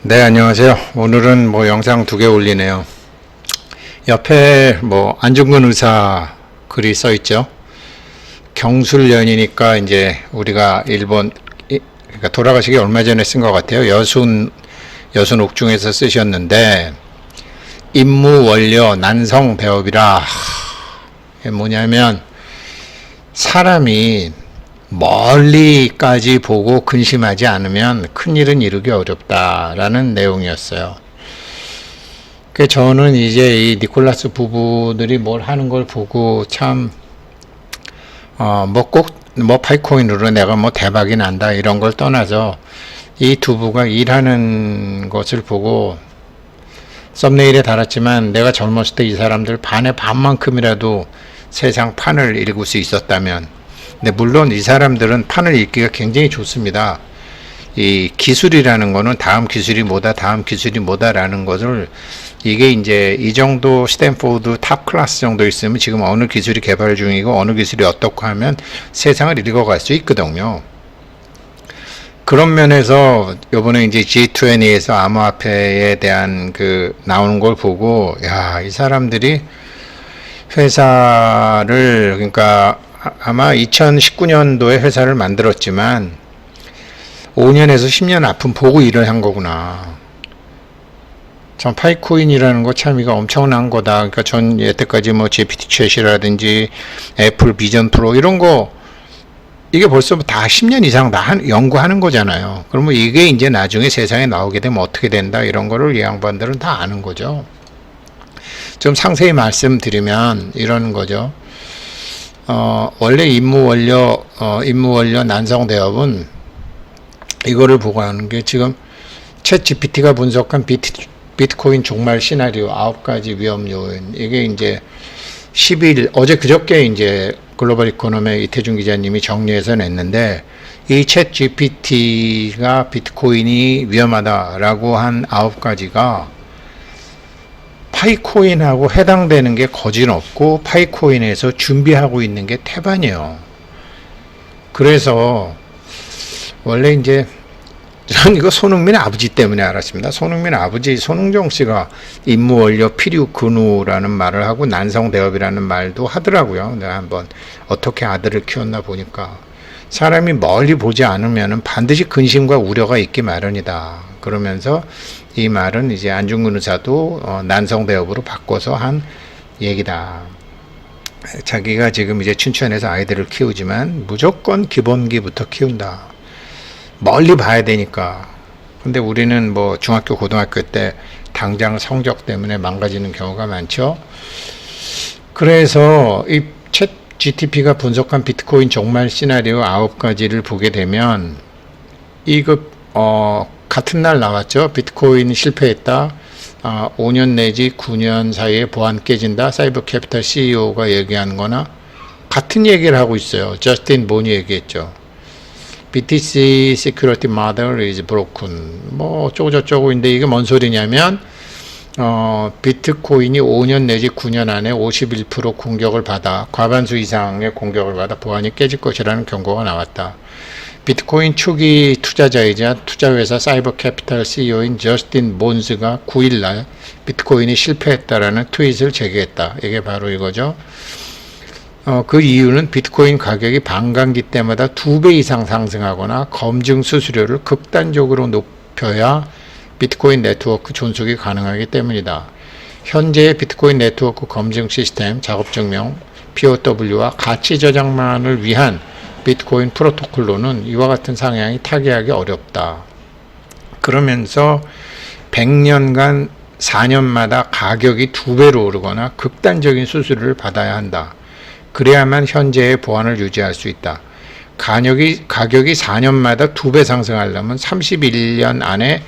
네, 안녕하세요. 오늘은 영상 2개 올리네요. 옆에 안중근 의사 글이 써 있죠. 경술련이니까 이제 우리가 그러니까 돌아가시기 얼마 전에 쓴 것 같아요. 여순옥중에서 쓰셨는데, 임무원료 난성배업이라. 이게 뭐냐면, 사람이 멀리까지 보고 근심하지 않으면 큰일은 이루기 어렵다라는 내용이었어요. 그 저는 이제 이 니콜라스 부부들이 뭘 하는 걸 보고 참, 파이코인으로 내가 대박이 난다 이런 걸 떠나서 이 두 부가 일하는 것을 보고 썸네일에 달았지만, 내가 젊었을 때 이 사람들 반의 반만큼이라도 세상 판을 읽을 수 있었다면, 근데 물론 이 사람들은 판을 읽기가 굉장히 좋습니다. 이 기술이라는 거는 다음 기술이 뭐다라는 것을, 이게 이제 이 정도 스탠포드 탑 클래스 정도 있으면 지금 어느 기술이 개발 중이고 어느 기술이 어떻고 하면 세상을 읽어갈 수 있거든요. 그런 면에서 요번에 이제 G20에서 암호화폐에 대한 나오는 걸 보고, 야, 이 사람들이 회사를, 그러니까 아마 2019년도에 회사를 만들었지만 5년에서 10년 앞은 보고 일을 한 거구나. 참 파이코인이라는 거 참 이거 엄청난 거다. 그러니까 전 여태까지 GPT 챗이라든지 애플 비전 프로 이런 거, 이게 벌써 다 10년 이상 다 연구하는 거잖아요. 그러면 이게 이제 나중에 세상에 나오게 되면 어떻게 된다, 이런 거를 이 양반들은 다 아는 거죠. 좀 상세히 말씀드리면 이런 거죠. 원래 임무원료 난성대업은 이거를 보고 하는 게, 지금 챗 GPT가 분석한 비트코인 종말 시나리오 9가지 위험 요인, 이게 이제 10일, 그저께 이제 글로벌 이코노미 이태준 기자님이 정리해서 냈는데, 이 챗 GPT가 비트코인이 위험하다라고 한 9가지가 파이코인하고 해당되는 게 거진 없고, 파이코인에서 준비하고 있는 게 태반이에요. 그래서 원래 이제 전 이거 손흥민 아버지 때문에 알았습니다. 손흥민 아버지 손흥정 씨가 임무원료 필요근우라는 말을 하고 난성대업이라는 말도 하더라고요. 내가 한번 어떻게 아들을 키웠나 보니까, 사람이 멀리 보지 않으면 반드시 근심과 우려가 있기 마련이다. 그러면서 이 말은 이제 안중근 의사도 난성배업으로 바꿔서 한 얘기다. 자기가 지금 이제 춘천에서 아이들을 키우지만 무조건 기본기부터 키운다. 멀리 봐야 되니까. 근데 우리는 중학교, 고등학교 때 당장 성적 때문에 망가지는 경우가 많죠. 그래서 이 챗 GTP가 분석한 비트코인 종말 시나리오 9가지를 보게 되면, 이거 같은 날 나왔죠. 비트코인 실패했다. 5년 내지 9년 사이에 보안 깨진다. 사이버 캐피탈 CEO가 얘기하는 거나 같은 얘기를 하고 있어요. 저스틴 본이 얘기했죠. BTC Security Model is broken. 어쩌고저쩌고인데, 이게 뭔 소리냐면, 비트코인이 5년 내지 9년 안에 51% 공격을 받아, 과반수 이상의 공격을 받아 보안이 깨질 것이라는 경고가 나왔다. 비트코인 초기 투자자이자 투자회사 사이버 캐피탈 CEO인 저스틴 본스가 9일날 비트코인이 실패했다라는 트윗을 제기했다. 이게 바로 이거죠. 그 이유는 비트코인 가격이 반감기 때마다 2배 이상 상승하거나 검증 수수료를 극단적으로 높여야 비트코인 네트워크 존속이 가능하기 때문이다. 현재의 비트코인 네트워크 검증 시스템, 작업증명, POW와 가치 저장만을 위한 비트코인 프로토콜로는 이와 같은 상향이 타개하기 어렵다. 그러면서 100년간 4년마다 가격이 2배로 오르거나 극단적인 수수료를 받아야 한다. 그래야만 현재의 보안을 유지할 수 있다. 가격이 4년마다 2배 상승하려면 31년 안에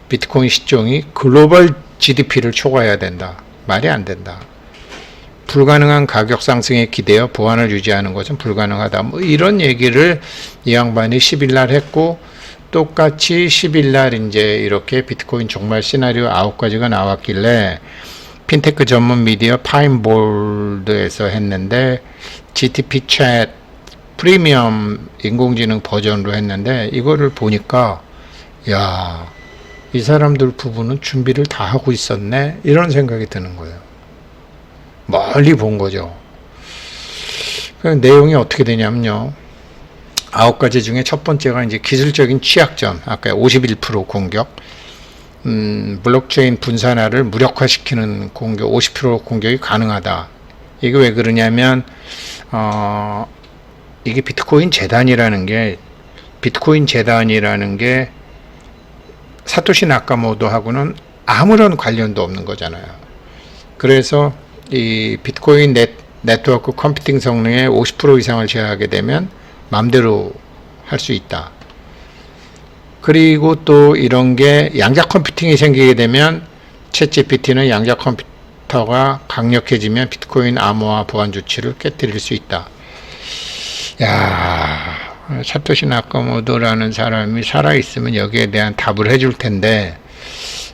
비트코인 시총이 글로벌 GDP를 초과해야 된다. 말이 안 된다. 불가능한 가격 상승에 기대어 보안을 유지하는 것은 불가능하다. 이런 얘기를 이 양반이 10일날 했고, 똑같이 10일날 이제 이렇게 비트코인 종말 시나리오 9가지가 나왔길래 핀테크 전문 미디어 파인볼드에서 했는데, GTP 챗 프리미엄 인공지능 버전으로 했는데, 이거를 보니까 야, 이 사람들 부부는 준비를 다 하고 있었네, 이런 생각이 드는 거예요. 멀리 본 거죠. 그 내용이 어떻게 되냐면요, 9가지 중에 첫 번째가 이제 기술적인 취약점, 아까 51% 공격, 블록체인 분산화를 무력화시키는 공격, 50% 공격이 가능하다. 이게 왜 그러냐면 이게 비트코인 재단이라는 게 사토시 나카모토하고는 아무런 관련도 없는 거잖아요. 그래서 이 비트코인 네트워크 컴퓨팅 성능의 50% 이상을 제어하게 되면 마음대로 할 수 있다. 그리고 또 이런 게 양자 컴퓨팅이 생기게 되면 챗GPT는 양자 컴퓨터가 강력해지면 비트코인 암호화 보안 조치를 깨뜨릴 수 있다. 야, 사토시 나카모토라는 사람이 살아있으면 여기에 대한 답을 해줄 텐데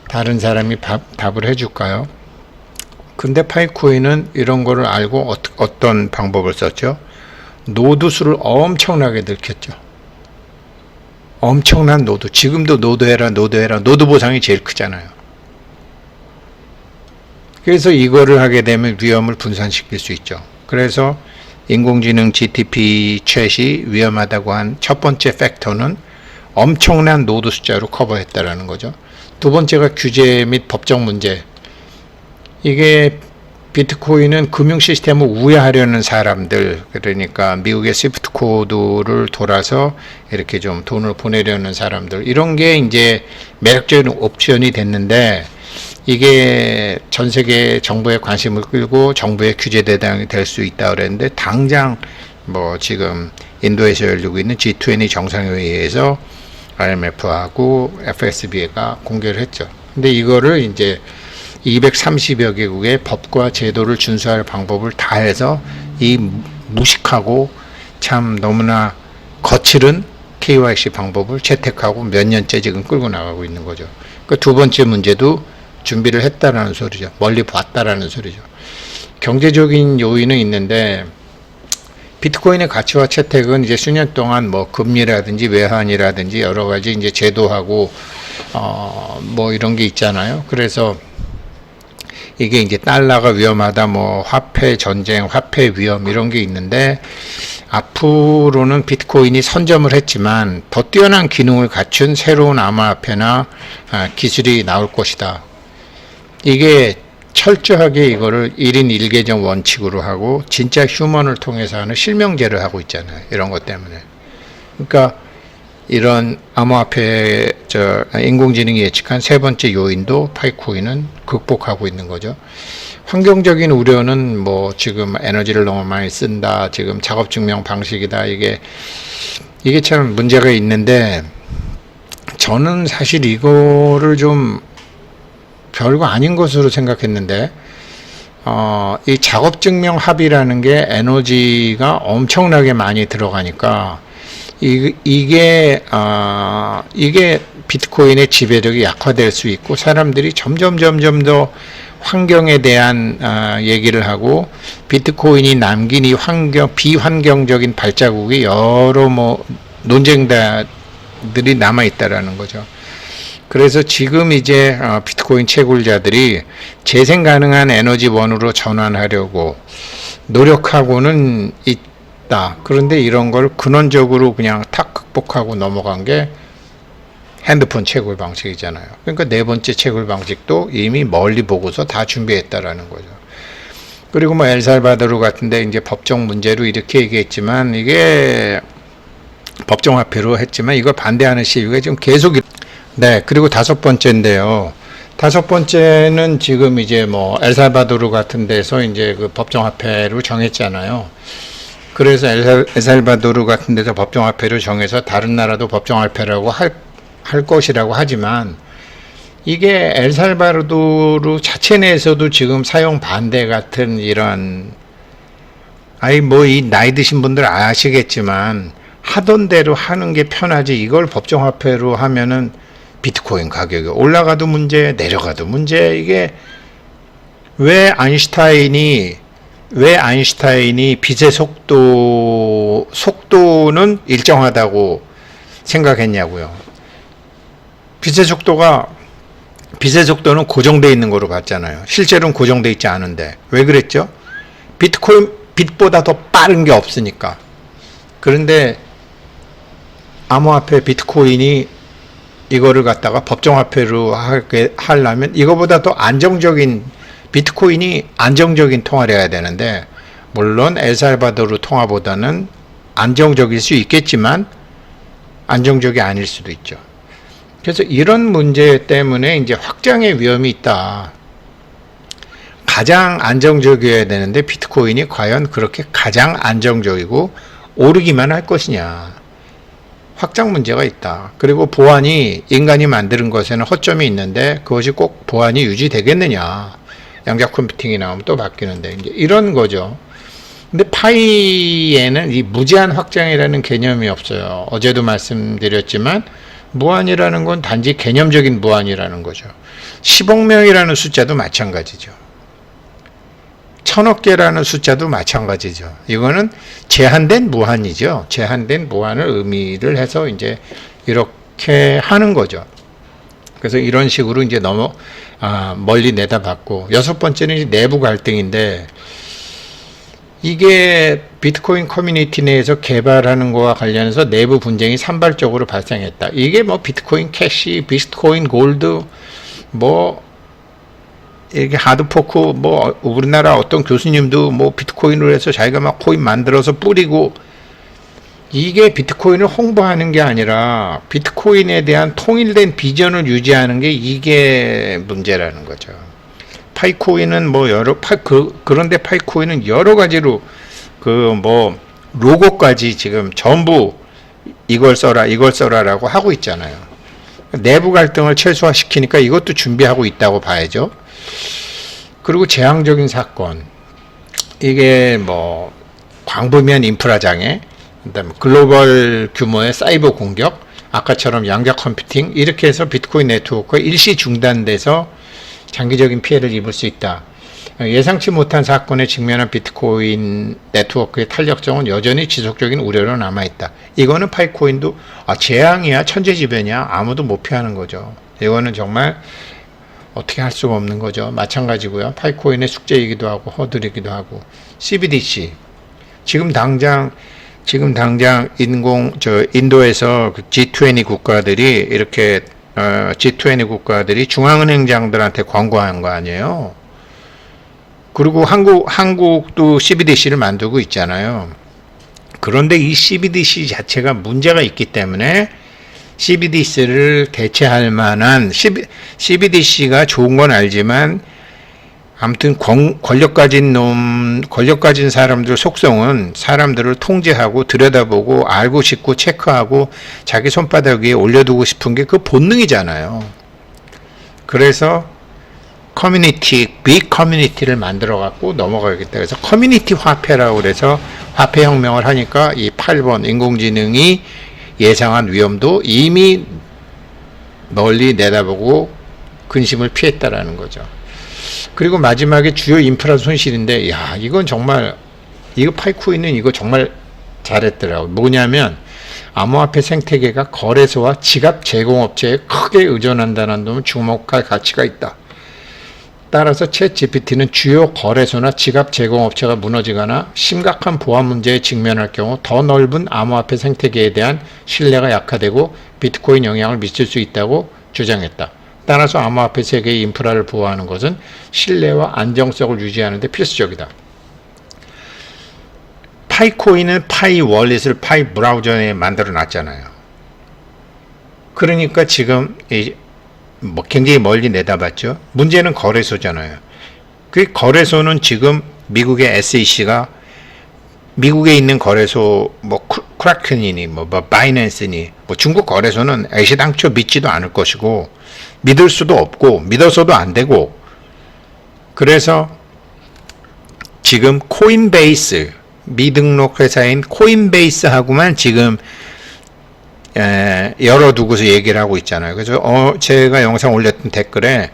다른 사람이 답을 해줄까요? 근데 파이코인은 이런 거를 알고 어떤 방법을 썼죠? 노드 수를 엄청나게 늘켰죠. 엄청난 노드. 지금도 노드해라. 노드 보상이 제일 크잖아요. 그래서 이거를 하게 되면 위험을 분산시킬 수 있죠. 그래서 인공지능 GTP 챗이 위험하다고 한 첫 번째 팩터는 엄청난 노드 숫자로 커버했다라는 거죠. 두 번째가 규제 및 법적 문제. 이게 비트코인은 금융 시스템을 우회하려는 사람들, 그러니까 미국의 스위프트 코드를 돌아서 이렇게 좀 돈을 보내려는 사람들, 이런 게 이제 매력적인 옵션이 됐는데 이게 전 세계 정부의 관심을 끌고 정부의 규제 대상이 될 수 있다 그랬는데 당장 뭐 지금 인도에서 열리고 있는 G20 정상회의에서 IMF하고 FSB가 공개를 했죠. 근데 이거를 이제 230여 개국의 법과 제도를 준수할 방법을 다 해서 이 무식하고 참 너무나 거칠은 KYC 방법을 채택하고 몇 년째 지금 끌고 나가고 있는 거죠. 그 두 번째 문제도 준비를 했다라는 소리죠. 멀리 봤다라는 소리죠. 경제적인 요인은 있는데 비트코인의 가치화 채택은 이제 수년 동안 뭐 금리라든지 외환이라든지 여러 가지 이제 제도하고 뭐 이런 게 있잖아요. 그래서 이게 이제 달러가 위험하다, 뭐 화폐 전쟁, 화폐 위험 이런 게 있는데 앞으로는 비트코인이 선점을 했지만 더 뛰어난 기능을 갖춘 새로운 암호화폐나 기술이 나올 것이다. 이게 철저하게 이거를 1인 1계정 원칙으로 하고 진짜 휴먼을 통해서 하는 실명제를 하고 있잖아요. 이런 것 때문에. 그러니까 이런 암호화폐 인공지능이 예측한 세 번째 요인도 파이코인은 극복하고 있는 거죠. 환경적인 우려는 뭐 지금 에너지를 너무 많이 쓴다, 지금 작업 증명 방식이다, 이게 참 문제가 있는데 저는 사실 이거를 좀 별거 아닌 것으로 생각했는데 이 작업 증명 합이라는 게 에너지가 엄청나게 많이 들어가니까 이게 비트코인의 지배력이 약화될 수 있고 사람들이 점점 더 환경에 대한 얘기를 하고 비트코인이 남긴 이 비환경적인 발자국이 여러 뭐 논쟁자들이 남아 있다라는 거죠. 그래서 지금 이제 비트코인 채굴자들이 재생 가능한 에너지원으로 전환하려고 노력하고는 있다. 그런데 이런 걸 근원적으로 그냥 탁 극복하고 넘어간 게 핸드폰 채굴 방식이잖아요. 그러니까 네 번째 채굴 방식도 이미 멀리 보고서 다 준비했다라는 거죠. 그리고 뭐 엘살바도르 같은데 이제 법적 문제로 이렇게 얘기했지만 이게 법정화폐로 했지만 이걸 반대하는 시위가 지금 계속. 네, 그리고 다섯 번째인데요. 다섯 번째는 지금 이제 뭐 엘살바도르 같은 데서 이제 그 법정화폐로 정했잖아요. 그래서 엘살바도르 같은 데서 법정화폐로 정해서 다른 나라도 법정화폐라고 할 것이라고 하지만 이게 엘살바도르 자체 내에서도 지금 사용 반대 같은 이런 뭐 이 나이 드신 분들 아시겠지만 하던 대로 하는 게 편하지 이걸 법정화폐로 하면은 비트코인 가격이 올라가도 문제, 내려가도 문제. 이게 왜 아인슈타인이 빛의 속도는 일정하다고 생각했냐고요. 빛의 속도가 빛의 속도는 고정되어 있는 거로 봤잖아요. 실제로는 고정되어 있지 않은데 왜 그랬죠? 비트코인 빛보다 더 빠른 게 없으니까. 그런데 암호화폐 비트코인이 이거를 갖다가 법정화폐로 하려면 이거보다 더 안정적인, 비트코인이 안정적인 통화를 해야 되는데, 물론 엘살바도르 통화보다는 안정적일 수 있겠지만 안정적이 아닐 수도 있죠. 그래서 이런 문제 때문에 이제 확장의 위험이 있다. 가장 안정적이어야 되는데 비트코인이 과연 그렇게 가장 안정적이고 오르기만 할 것이냐. 확장 문제가 있다. 그리고 보안이 인간이 만드는 것에는 허점이 있는데 그것이 꼭 보안이 유지되겠느냐. 양자 컴퓨팅이 나오면 또 바뀌는데 이제 이런 거죠. 근데 파이에는 이 무제한 확장이라는 개념이 없어요. 어제도 말씀드렸지만 무한이라는 건 단지 개념적인 무한이라는 거죠. 10억 명이라는 숫자도 마찬가지죠. 1000억 개라는 숫자도 마찬가지죠. 이거는 제한된 무한이죠. 제한된 무한을 의미를 해서 이제 이렇게 하는 거죠. 그래서 이런 식으로 이제 너무 멀리 내다봤고, 여섯 번째는 내부 갈등인데, 이게 비트코인 커뮤니티 내에서 개발하는 거와 관련해서 내부 분쟁이 산발적으로 발생했다. 이게 뭐 비트코인 캐시, 비트코인 골드, 뭐 이게 하드포크, 뭐 우리나라 어떤 교수님도 뭐 비트코인으로 해서 자기가 막 코인 만들어서 뿌리고, 이게 비트코인을 홍보하는 게 아니라 비트코인에 대한 통일된 비전을 유지하는 게 이게 문제라는 거죠. 파이코인은 뭐 그런데 파이코인은 여러 가지로 그 뭐 로고까지 지금 전부 이걸 써라라고 하고 있잖아요. 내부 갈등을 최소화시키니까 이것도 준비하고 있다고 봐야죠. 그리고 재앙적인 사건, 이게 뭐 광범위한 인프라 장애, 그다음에 글로벌 규모의 사이버 공격, 아까처럼 양자 컴퓨팅, 이렇게 해서 비트코인 네트워크가 일시 중단돼서 장기적인 피해를 입을 수 있다. 예상치 못한 사건에 직면한 비트코인 네트워크의 탄력성은 여전히 지속적인 우려로 남아있다. 이거는 파이코인도 재앙이야, 천재지변이야, 아무도 못 피하는 거죠. 이거는 정말 어떻게 할 수가 없는 거죠. 마찬가지고요. 파이코인의 숙제이기도 하고 허들이기도 하고. CBDC, 지금 당장 인도에서 그 G20 국가들이 이렇게 G20 국가들이 중앙은행장들한테 광고한 거 아니에요. 그리고 한국도 CBDC를 만들고 있잖아요. 그런데 이 CBDC 자체가 문제가 있기 때문에 CBDC를 대체할 만한, CBDC가 좋은 건 알지만 아무튼 권력 가진 사람들 속성은 사람들을 통제하고 들여다보고 알고 싶고 체크하고 자기 손바닥 위에 올려두고 싶은 게 그 본능이잖아요. 그래서 빅 커뮤니티를 만들어 갖고 넘어가겠다. 그래서 커뮤니티 화폐라고 그래서 화폐 혁명을 하니까 이 8번 인공지능이 예상한 위험도 이미 멀리 내다보고 근심을 피했다라는 거죠. 그리고 마지막에 주요 인프라 손실인데, 이건 정말, 이거 파이코인은 이거 정말 잘했더라고. 뭐냐면, 암호화폐 생태계가 거래소와 지갑 제공업체에 크게 의존한다는 점은 주목할 가치가 있다. 따라서 챗 GPT는 주요 거래소나 지갑 제공업체가 무너지거나 심각한 보안 문제에 직면할 경우 더 넓은 암호화폐 생태계에 대한 신뢰가 약화되고 비트코인 영향을 미칠 수 있다고 주장했다. 따라서 암호화폐 세계의 인프라를 보호하는 것은 신뢰와 안정성을 유지하는 데 필수적이다. 파이코인은 파이 월릿을 파이 브라우저에 만들어 놨잖아요. 그러니까 지금 굉장히 멀리 내다봤죠. 문제는 거래소잖아요. 그 거래소는 지금 미국의 SEC가 미국에 있는 거래소 크라켄이니 바이낸스니 중국 거래소는 애시당초 믿지도 않을 것이고 믿을 수도 없고 믿어서도 안 되고, 그래서 지금 코인베이스, 미등록 회사인 코인베이스하고만 지금 열어두고서 얘기를 하고 있잖아요. 그래서 제가 영상 올렸던 댓글에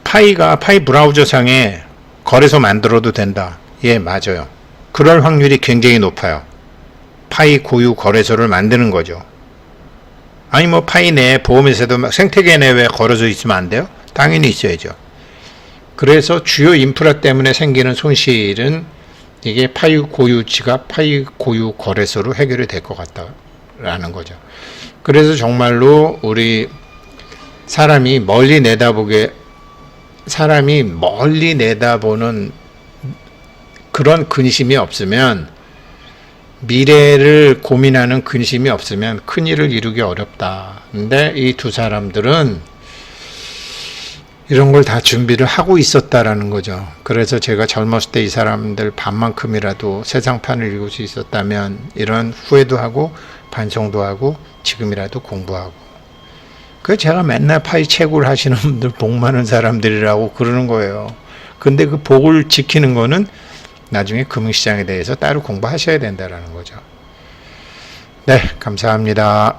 파이 브라우저 상에 거래소 만들어도 된다. 예, 맞아요. 그럴 확률이 굉장히 높아요. 파이 고유 거래소를 만드는 거죠. 아니 뭐 파이 내 보험에서도 막 생태계 내에 걸어져 있으면 안 돼요? 당연히 있어야죠. 그래서 주요 인프라 때문에 생기는 손실은 이게 파이 고유지가 파이 고유 거래소로 해결이 될 것 같다라는 거죠. 그래서 정말로 우리 사람이 멀리 내다보는 그런 근심이 없으면, 미래를 고민하는 근심이 없으면 큰일을 이루기 어렵다. 근데 이 두 사람들은 이런 걸 다 준비를 하고 있었다라는 거죠. 그래서 제가 젊었을 때 이 사람들 반만큼이라도 세상판을 읽을 수 있었다면 이런 후회도 하고 반성도 하고 지금이라도 공부하고. 그 제가 맨날 파이 채굴 하시는 분들 복 많은 사람들이라고 그러는 거예요. 근데 그 복을 지키는 거는 나중에 금융시장에 대해서 따로 공부하셔야 된다라는 거죠. 네, 감사합니다.